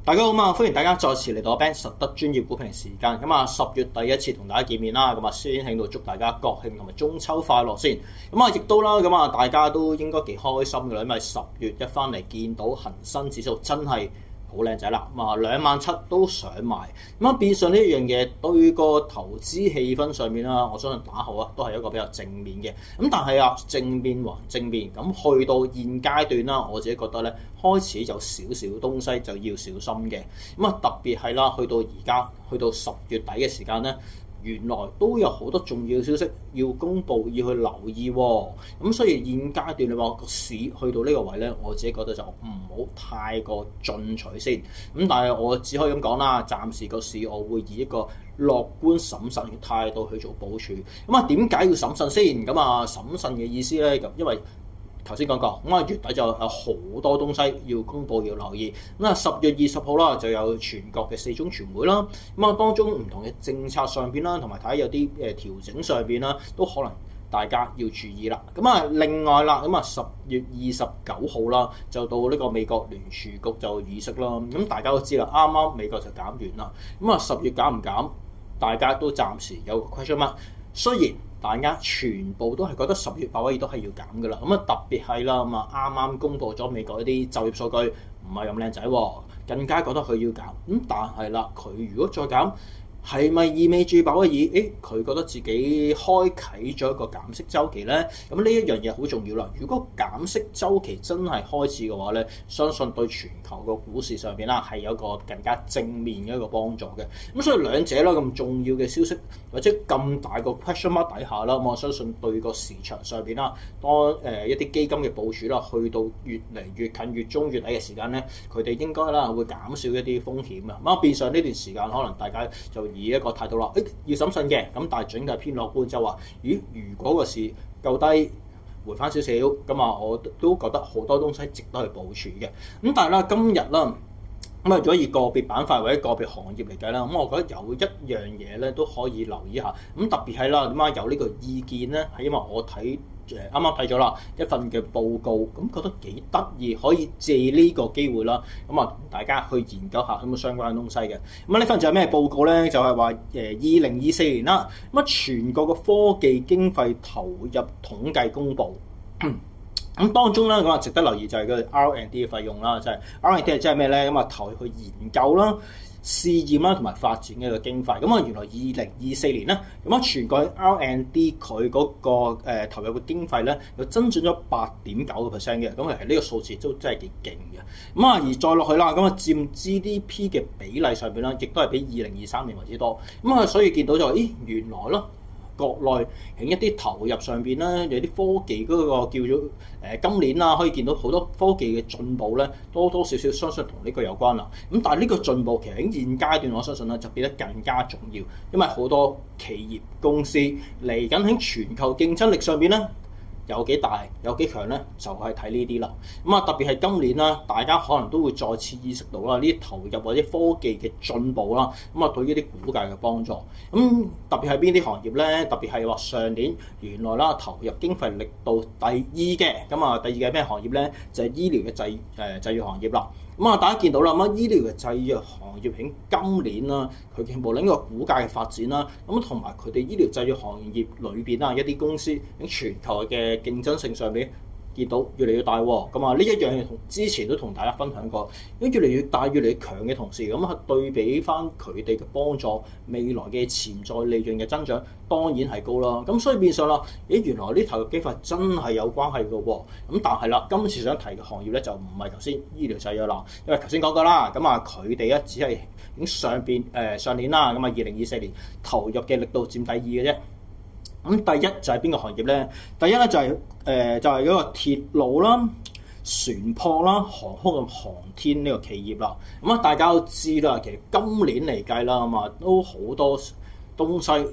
大家好嘛，歡迎大家再次嚟到阿 Ben 實德專業股評時間。咁啊，10月第一次同大家見面啦。咁啊，先喺度祝大家國慶同埋中秋快樂先。咁啊，亦都啦，咁啊，大家都應該幾開心㗎啦，因為10月一翻嚟見到恒生指數真係好靚仔啦，咁啊27000都上埋，咁啊變相呢一樣嘢對個投資氣氛上面啦，我相信打後啊都係一個比較正面嘅。咁但係啊正面還正面，咁去到現階段啦，我自己覺得咧開始有少少東西就要小心嘅。咁啊特別係啦，去到而家去到10月底嘅時間咧。原來都有好多重要消息要公布，要去留意喎。咁所以現階段你話個市去到呢個位咧，我自己覺得就唔好太過進取先。咁但係我只可以咁講啦，暫時個市我會以一個樂觀審慎嘅態度去做部署。咁啊點解要審慎先？咁啊審慎嘅意思咧，咁因為頭先講過，咁啊月底就有好多東西要公佈要留意。咁啊10月20號啦，就有全國嘅4中全會啦。咁啊當中唔同嘅政策上邊啦，同埋睇下有啲調整上邊啦，都可能大家要注意啦。咁啊另外啦，咁啊10月29號啦，就到呢個美國聯儲局就議息啦。咁大家都知啦，啱啱美國就減完啦。咁啊10月減唔減，大家都暫時有個 question mark。雖然大家全部都係覺得10月鮑威爾都係要減㗎啦，咁啊特別係啦，咁啊啱啱公布咗美國一啲就業數據唔係咁靚仔喎，更加覺得佢要減。咁但係啦，佢如果再減，係咪意味住鮑威爾佢覺得自己開啓咗一個減息週期咧？咁呢一樣嘢好重要啦。如果減息週期真係開始嘅話咧，相信對全球個股市上邊啦係有一個更加正面嘅一個幫助嘅。咁所以兩者啦咁重要嘅消息或者咁大個 question mark 底下啦，我相信對個市場上邊啦，當一啲基金嘅部署啦，去到越嚟越近月中月底嘅時間咧，佢哋應該啦會減少一啲風險啊。咁啊變相呢段時間可能大家就以一個態度啦，要審慎嘅，咁但係整體偏樂觀就話，如果個市夠低回翻少少，咁啊我都覺得好多東西值得去部署嘅。咁但係啦，今日啦，咁啊如果以個別板塊或者個別行業嚟計啦，咁我覺得有一樣嘢咧都可以留意下。咁特別係啦，點解有呢個意見咧？係因為我睇啱啱睇咗啦一份嘅報告，咁覺得幾得意，可以借呢個機會啦，咁啊同大家去研究下咁相關嘅東西嘅。咁啊呢份就係咩報告咧？就係話2024年啦，咁啊全國嘅科技經費投入統計公佈。咁當中咧咁啊值得留意就係個 R&D 嘅費用啦，就係 R&D 係即係咩咧？咁啊投入去研究啦、試驗啦同埋發展嘅一個經費。咁啊原來2024年咧，咁啊全國 R&D 佢嗰個投入嘅經費咧，又增長咗8.9%嘅。咁其實呢個數字都真係幾勁嘅。咁啊而再落去啦，咁啊佔 GDP 嘅比例上邊啦，亦都係比2023年為之多。咁啊所以見到就原來咯。國內喺一啲投入上邊咧，有啲科技嗰個叫做今年啦，可以見到好多科技嘅進步咧，多多少少相信同呢個有關啦。咁但係呢個進步其實喺現階段，我相信咧就變得更加重要，因為好多企業公司嚟緊喺全球競爭力上邊咧。有幾大有幾強咧，就係睇呢啲啦。咁啊，特別係今年啦，大家可能都會再次意識到啦，呢啲投入或者科技嘅進步啦，咁啊對於啲股價嘅幫助。咁特別係邊啲行業咧？特別係話上年原來啦投入經費力度第二嘅，咁啊第二嘅咩行業咧？就係醫療嘅製藥行業啦。咁啊，大家見到啦，咁醫療嘅製藥行業喺今年啦，佢嘅無論呢個股價嘅發展啦，咁同埋佢哋醫療製藥行業裏邊啦，一啲公司喺全球嘅競爭性上邊見到越嚟越大喎。咁啊，呢一樣嘢同之前都同大家分享過，因為越嚟越大、越嚟越強嘅同時，咁啊對比翻佢哋嘅幫助，未來嘅潛在利潤嘅增長當然係高啦。咁所以變相啦，原來呢投入經費真係有關係嘅喎。咁但係啦，今次想提嘅行業咧就唔係頭先醫療製藥啦，因為頭先講過啦，咁啊佢哋咧只係喺上年啦，咁啊2024年投入嘅力度佔第二嘅啫。咁第一就係邊個行業咧？第一咧就係嗰個鐵路啦、船舶啦、航空同航天呢個企業啦。咁啊大家都知啦，其實今年嚟計啦，咁啊都好多東西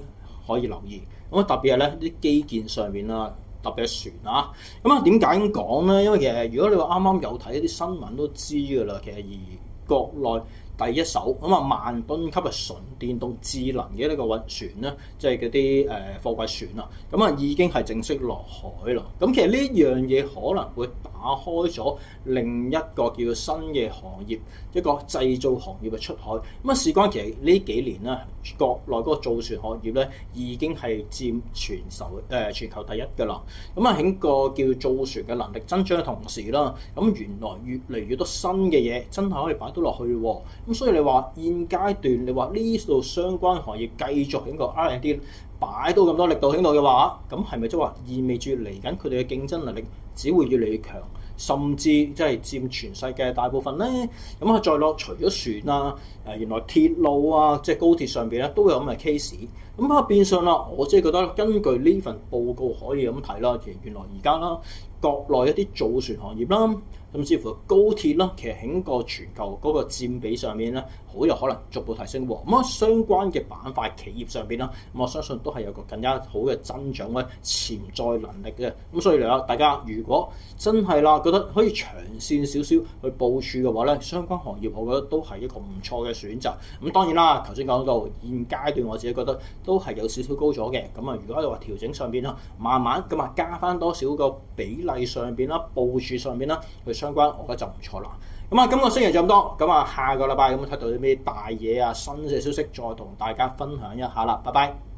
可以留意。咁啊特別係咧啲基建上面啦，特別係船啊。咁啊點解咁講咧？因為其實如果你話啱啱有睇一啲新聞都知㗎啦，其實而國內第一艘咁啊萬噸級嘅純電動智能嘅呢個運船咧，即係嗰啲貨櫃船啊，咁啊已經係正式落海啦。咁其實呢樣嘢可能會打開咗另一個叫做新嘅行業，一個製造行業嘅出海。咁啊，事關其實呢幾年咧，國內嗰個造船行業咧已經係佔全球第一㗎啦。咁啊，喺個叫造船嘅能力增長嘅同時啦，咁原來越嚟越多新嘅嘢真係可以擺到落去喎。咁所以你話現階段，你話呢度相關行業繼續喺個 R&D 擺到咁多力度喺度嘅話，咁係咪即係話意味住嚟緊佢哋嘅競爭能力只會越嚟越強，甚至即係佔全世界大部分咧？咁啊，再落除咗船啊，原來鐵路啊，即係高鐵上邊咧都有咁嘅 case。咁啊，變相啦，我即係覺得根據呢份報告可以咁睇啦，其實原來而家啦，國內一啲造船行業啦，甚至乎高鐵啦，其實喺個全球嗰個佔比上面咧，好有可能逐步提升喎。咁啊，相關嘅板塊企業上邊啦，咁我相信都係有個更加好嘅增長嘅潛在能力嘅。咁所以嚟講，大家如果真係啦，覺得可以長線少少去部署嘅話咧，相關行業我覺得都係一個唔錯嘅選擇。咁當然啦，頭先講到現階段我自己覺得都係有少少高咗嘅。咁啊，如果你話調整上邊啦，慢慢咁啊加翻多少個比例上邊啦，部署上邊啦，去相關，我覺得就唔錯啦。咁啊，今個星期就咁多。咁啊，下個禮拜咁睇到啲咩大嘢啊、新嘅消息，再同大家分享一下啦。拜拜。